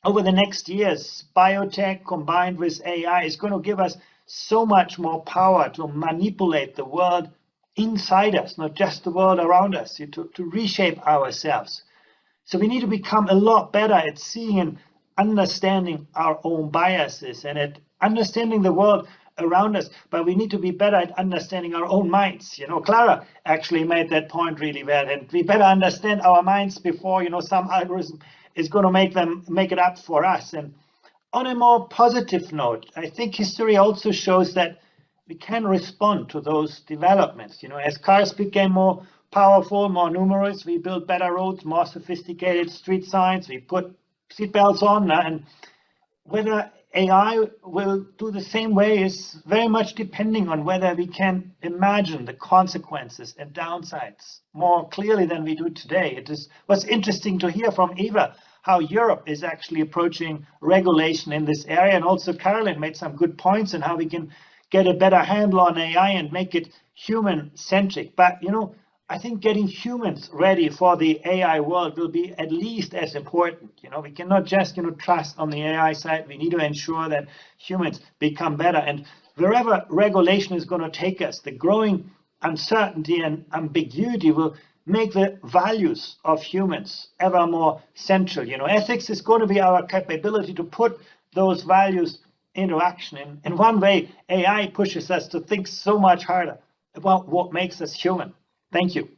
over the next years, biotech combined with AI is going to give us so much more power to manipulate the world inside us, not just the world around us, to reshape ourselves. So we need to become a lot better at seeing and understanding our own biases and at understanding the world around us, but we need to be better at understanding our own minds. Clara actually made that point really well, and we better understand our minds before, some algorithm is going to make it up for us. And on a more positive note, I think history also shows that we can respond to those developments. As cars became more powerful, more numerous, we built better roads, more sophisticated street signs, we put seatbelts on, and whether AI will do the same way is very much depending on whether we can imagine the consequences and downsides more clearly than we do today. It was interesting to hear from Eva how Europe is actually approaching regulation in this area, and also Carolyn made some good points on how we can get a better handle on AI and make it human-centric. But I think getting humans ready for the AI world will be at least as important. We cannot just trust on the AI side. We need to ensure that humans become better. And wherever regulation is going to take us, the growing uncertainty and ambiguity will make the values of humans ever more central. Ethics is going to be our capability to put those values into action. In one way, AI pushes us to think so much harder about what makes us human. Thank you.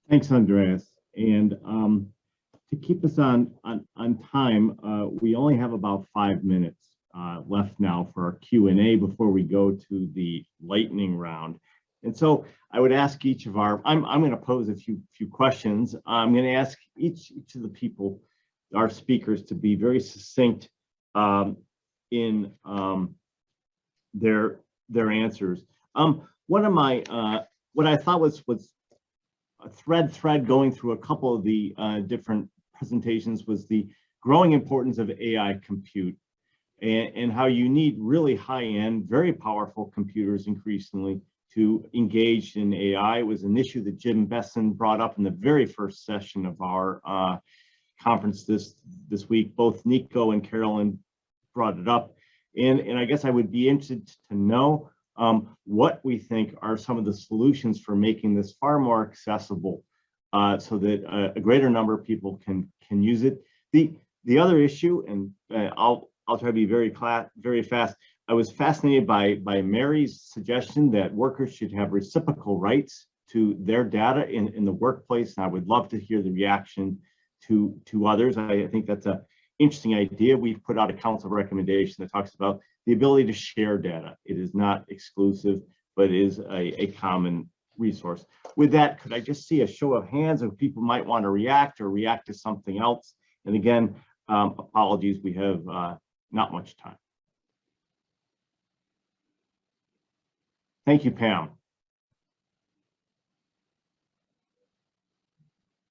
Thanks, Andreas. And to keep us on time, we only have about 5 minutes left now for our Q&A before we go to the lightning round. And so I would ask each of I'm going to pose a few questions. I'm going to ask each of the people, our speakers, to be very succinct in their answers. What I thought was a thread going through a couple of the different presentations was the growing importance of AI compute and how you need really high-end, very powerful computers increasingly to engage in AI. It was an issue that Jim Besson brought up in the very first session of our conference this week. Both Nico and Carolyn brought it up. And I guess I would be interested to know what we think are some of the solutions for making this far more accessible so that a greater number of people can use it. The other issue, and I'll try to be very fast. I was fascinated by Mary's suggestion that workers should have reciprocal rights to their data in the workplace. And I would love to hear the reaction to others. I think that's an interesting idea. We've put out a council recommendation that talks about the ability to share data. It is not exclusive, but is a common resource. With that, could I just see a show of hands if people might want to react or react to something else? And again, apologies, we have not much time. Thank you, Pam.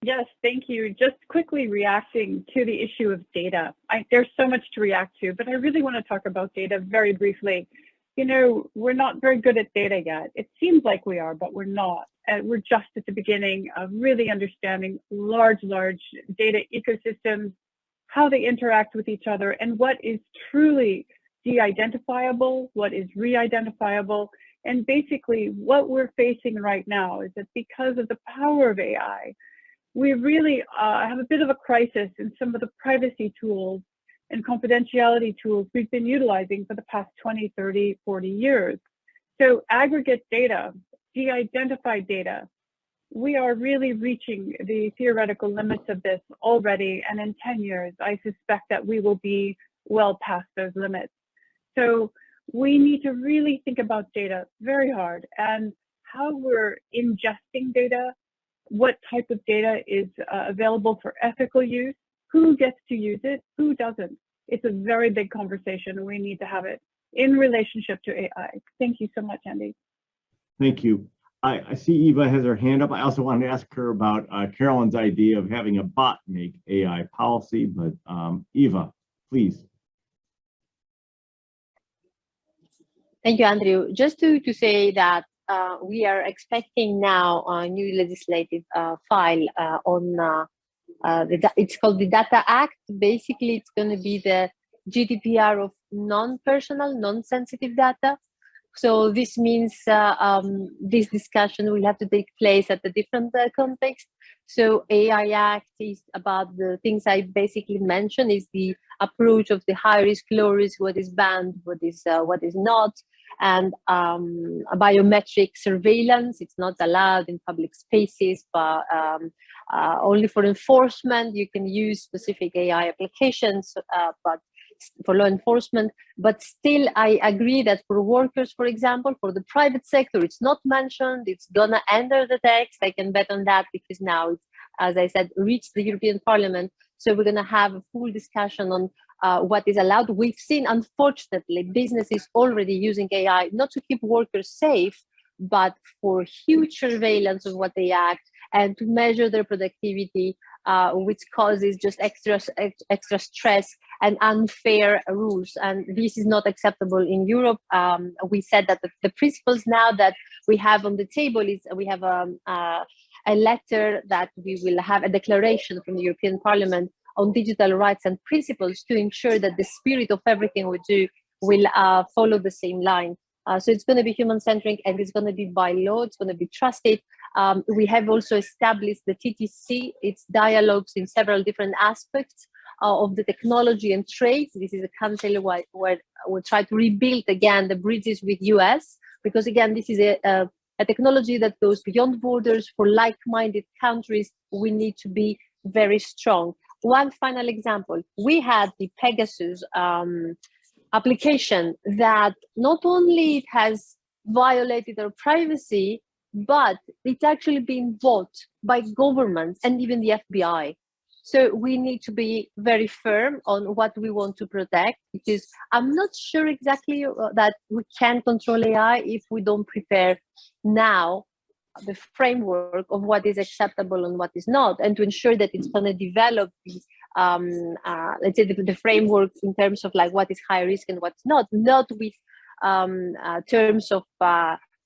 Yes, thank you. Just quickly reacting to the issue of data. There's so much to react to, but I really want to talk about data very briefly. We're not very good at data yet. It seems like we are, but we're not. We're just at the beginning of really understanding large data ecosystems, how they interact with each other, and what is truly de-identifiable, what is re-identifiable. And basically what we're facing right now is that because of the power of AI, we really have a bit of a crisis in some of the privacy tools and confidentiality tools we've been utilizing for the past 20, 30, 40 years. So aggregate data, de-identified data, we are really reaching the theoretical limits of this already. And in 10 years, I suspect that we will be well past those limits. So we need to really think about data very hard and how we're ingesting data, what type of data is available for ethical use, who gets to use it, who doesn't. It's a very big conversation and we need to have it in relationship to AI. Thank you so much, Andy. Thank you. I see Eva has her hand up. I also wanted to ask her about Carolyn's idea of having a bot make AI policy, but Eva, please. Thank you, Andrew. Just to say that we are expecting now a new legislative file on, it's called the Data Act. Basically, it's going to be the GDPR of non-personal, non-sensitive data. So this means this discussion will have to take place at a different context. So AI Act is about the things I basically mentioned, is the approach of the high risk, low risk, what is banned, what is not, and biometric surveillance. It's not allowed in public spaces, but only for enforcement. You can use specific AI applications, but for law enforcement. But still, I agree that for workers, for example, for the private sector, it's not mentioned. It's gonna enter the text. I can bet on that, because now it's, as I said, reached the European Parliament. So we're gonna have a full discussion on what is allowed. We've seen, unfortunately, businesses already using AI, not to keep workers safe, but for huge surveillance of what they act and to measure their productivity, which causes just extra stress and unfair rules. And this is not acceptable in Europe. We said that the principles now that we have on the table is, we have a letter that we will have a declaration from the European Parliament on digital rights and principles to ensure that the spirit of everything we do will follow the same line. So it's going to be human-centric, and it's going to be by law. It's going to be trusted. We have also established the TTC. It's dialogues in several different aspects of the technology and trade. This is a council where we'll try to rebuild again the bridges with US, because again, this is a technology that goes beyond borders. For like-minded countries, we need to be very strong. One final example, we had the Pegasus application that not only it has violated our privacy, but it's actually been bought by governments and even the FBI. So we need to be very firm on what we want to protect, because I'm not sure exactly that we can control AI if we don't prepare now the framework of what is acceptable and what is not, and to ensure that it's going to develop these, let's say the framework in terms of like what is high risk and what's not with terms of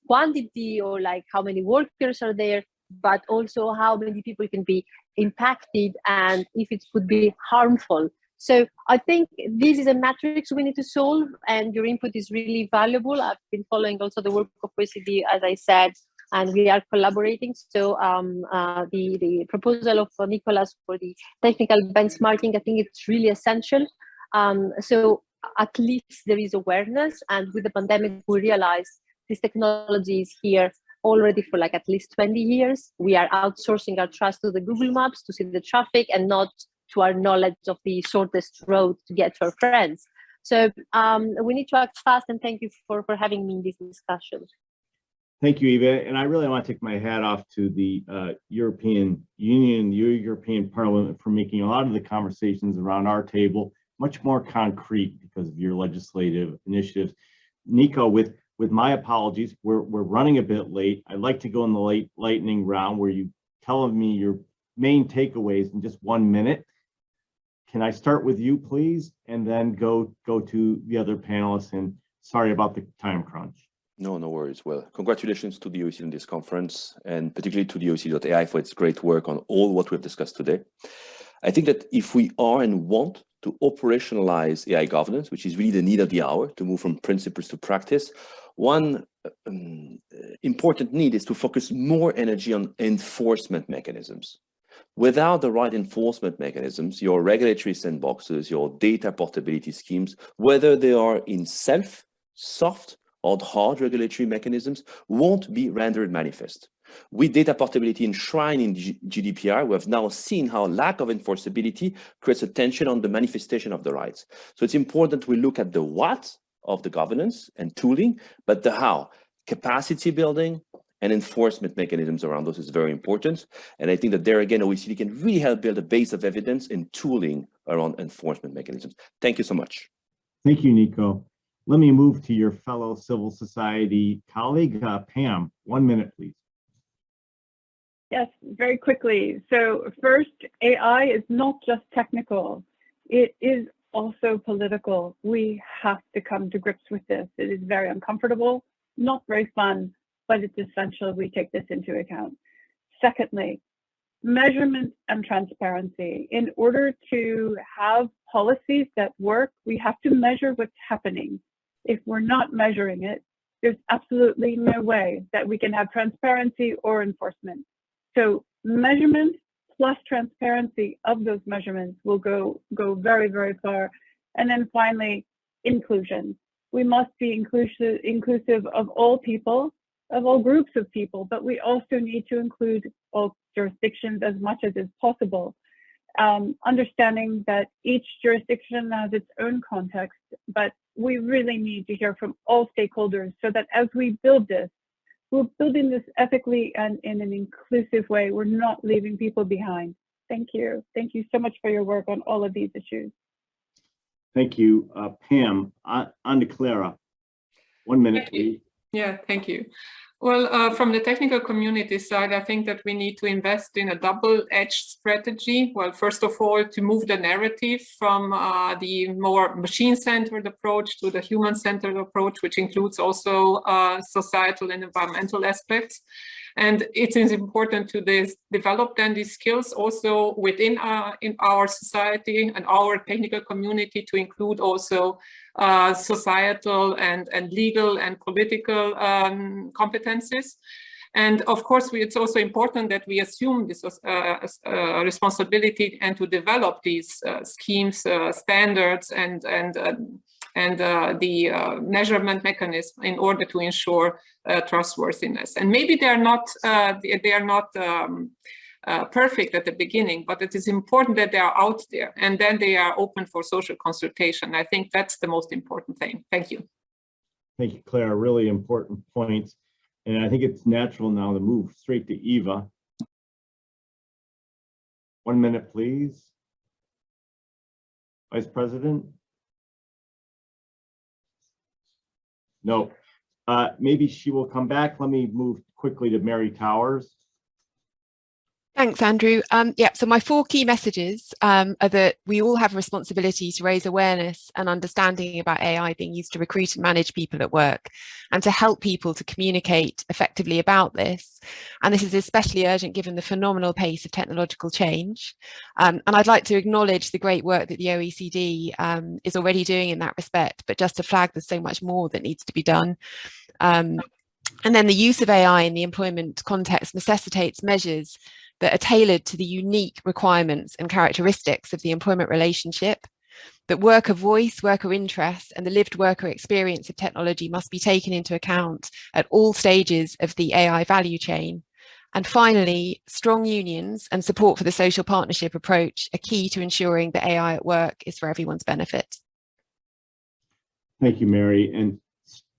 quantity or like how many workers are there, but also how many people can be impacted and if it could be harmful. So I think this is a matrix we need to solve, and your input is really valuable. I've been following also the work of OECD, as I said, and we are collaborating. So the proposal of Nicholas for the technical benchmarking, I think it's really essential. So at least there is awareness, and with the pandemic, we realized this technology is here already for like at least 20 years. We are outsourcing our trust to the Google Maps to see the traffic and not to our knowledge of the shortest road to get to our friends. So we need to act fast, and thank you for having me in this discussion. Thank you, Eva. And I really want to take my hat off to the European Union, the European Parliament, for making a lot of the conversations around our table much more concrete because of your legislative initiatives. Nico, with my apologies, we're running a bit late. I'd like to go in the lightning round where you tell me your main takeaways in just 1 minute. Can I start with you, please, and then go to the other panelists? And sorry about the time crunch. No worries. Well, congratulations to the OECD in this conference, and particularly to the OECD.AI for its great work on all what we've discussed today. I think that if we are and want to operationalize AI governance, which is really the need of the hour to move from principles to practice, one important need is to focus more energy on enforcement mechanisms. Without the right enforcement mechanisms, your regulatory sandboxes, your data portability schemes, whether they are in soft or hard regulatory mechanisms, won't be rendered manifest. With data portability enshrined in GDPR, we have now seen how lack of enforceability creates a tension on the manifestation of the rights. So it's important we look at the what of the governance and tooling, but the how. Capacity building and enforcement mechanisms around those is very important. And I think that there again, OECD can really help build a base of evidence and tooling around enforcement mechanisms. Thank you so much. Thank you, Nico. Let me move to your fellow civil society colleague, Pam. 1 minute, please. Yes, very quickly. So first, AI is not just technical. It is also political. We have to come to grips with this. It is very uncomfortable, not very fun, but it's essential we take this into account. Secondly, measurement and transparency. In order to have policies that work, we have to measure what's happening. If we're not measuring it, there's absolutely no way that we can have transparency or enforcement. So measurement plus transparency of those measurements will go very, very far. And then finally, inclusion. We must be inclusive of all people, of all groups of people, but we also need to include all jurisdictions as much as is possible. Understanding that each jurisdiction has its own context, but we really need to hear from all stakeholders so that as we build this, we're building this ethically and in an inclusive way. We're not leaving people behind. Thank you. Thank you so much for your work on all of these issues. Thank you, Pam. On to Clara. 1 minute, please. Yeah, thank you. Well, from the technical community side, I think that we need to invest in a double-edged strategy. Well, first of all, to move the narrative from the more machine-centered approach to the human-centered approach, which includes also societal and environmental aspects. And it is important to develop then these skills also within in our society and our technical community to include also societal and legal and political competencies. And of course, it's also important that we assume this responsibility and to develop these schemes, standards, and the measurement mechanism in order to ensure trustworthiness. And maybe they are not perfect at the beginning, but it is important that they are out there and then they are open for social consultation. I think that's the most important thing. Thank you. Thank you, Claire. Really important points. And I think it's natural now to move straight to Eva. 1 minute, please. Vice President? No. Maybe she will come back. Let me move quickly to Mary Towers. Thanks, Andrew. Yeah, so my 4 key messages are that we all have a responsibility to raise awareness and understanding about AI being used to recruit and manage people at work and to help people to communicate effectively about this. And this is especially urgent given the phenomenal pace of technological change. And I'd like to acknowledge the great work that the OECD is already doing in that respect, but just to flag there's so much more that needs to be done. And then the use of AI in the employment context necessitates measures that are tailored to the unique requirements and characteristics of the employment relationship, that worker voice, worker interest, and the lived worker experience of technology must be taken into account at all stages of the AI value chain. And finally, strong unions and support for the social partnership approach are key to ensuring that AI at work is for everyone's benefit. Thank you, Mary. And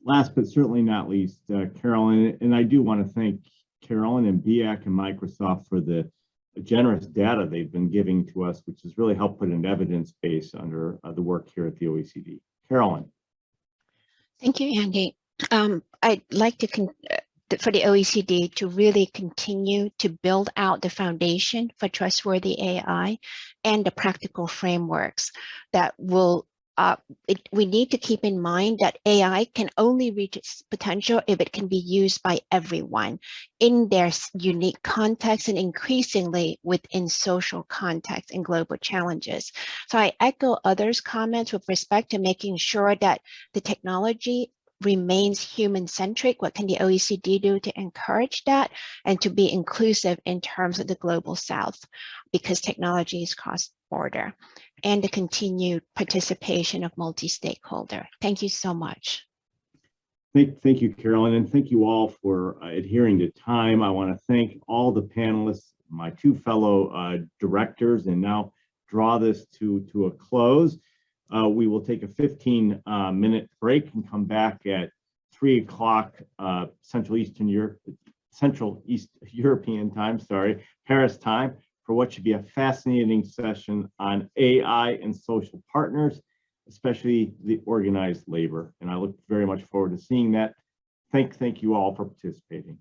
last but certainly not least, Carolyn, and I do want to thank Carolyn and BIAC and Microsoft for the generous data they've been giving to us, which has really helped put an evidence base under the work here at the OECD. Carolyn. Thank you, Andy. I'd like to, for the OECD to really continue to build out the foundation for trustworthy AI and the practical frameworks that will we need to keep in mind that AI can only reach its potential if it can be used by everyone in their unique context and increasingly within social context and global challenges. So I echo others' comments with respect to making sure that the technology remains human-centric. What can the OECD do to encourage that and to be inclusive in terms of the global South, because technology is cross-border, and the continued participation of multi-stakeholder. Thank you so much. Thank you, Carolyn, and thank you all for adhering to time. I want to thank all the panelists, my 2 fellow directors, and now draw this to a close. We will take a 15-minute break and come back at 3 o'clock Central East European time, Paris time, for what should be a fascinating session on AI and social partners. especially the organized labor. And I look very much forward to seeing that. Thank you all for participating.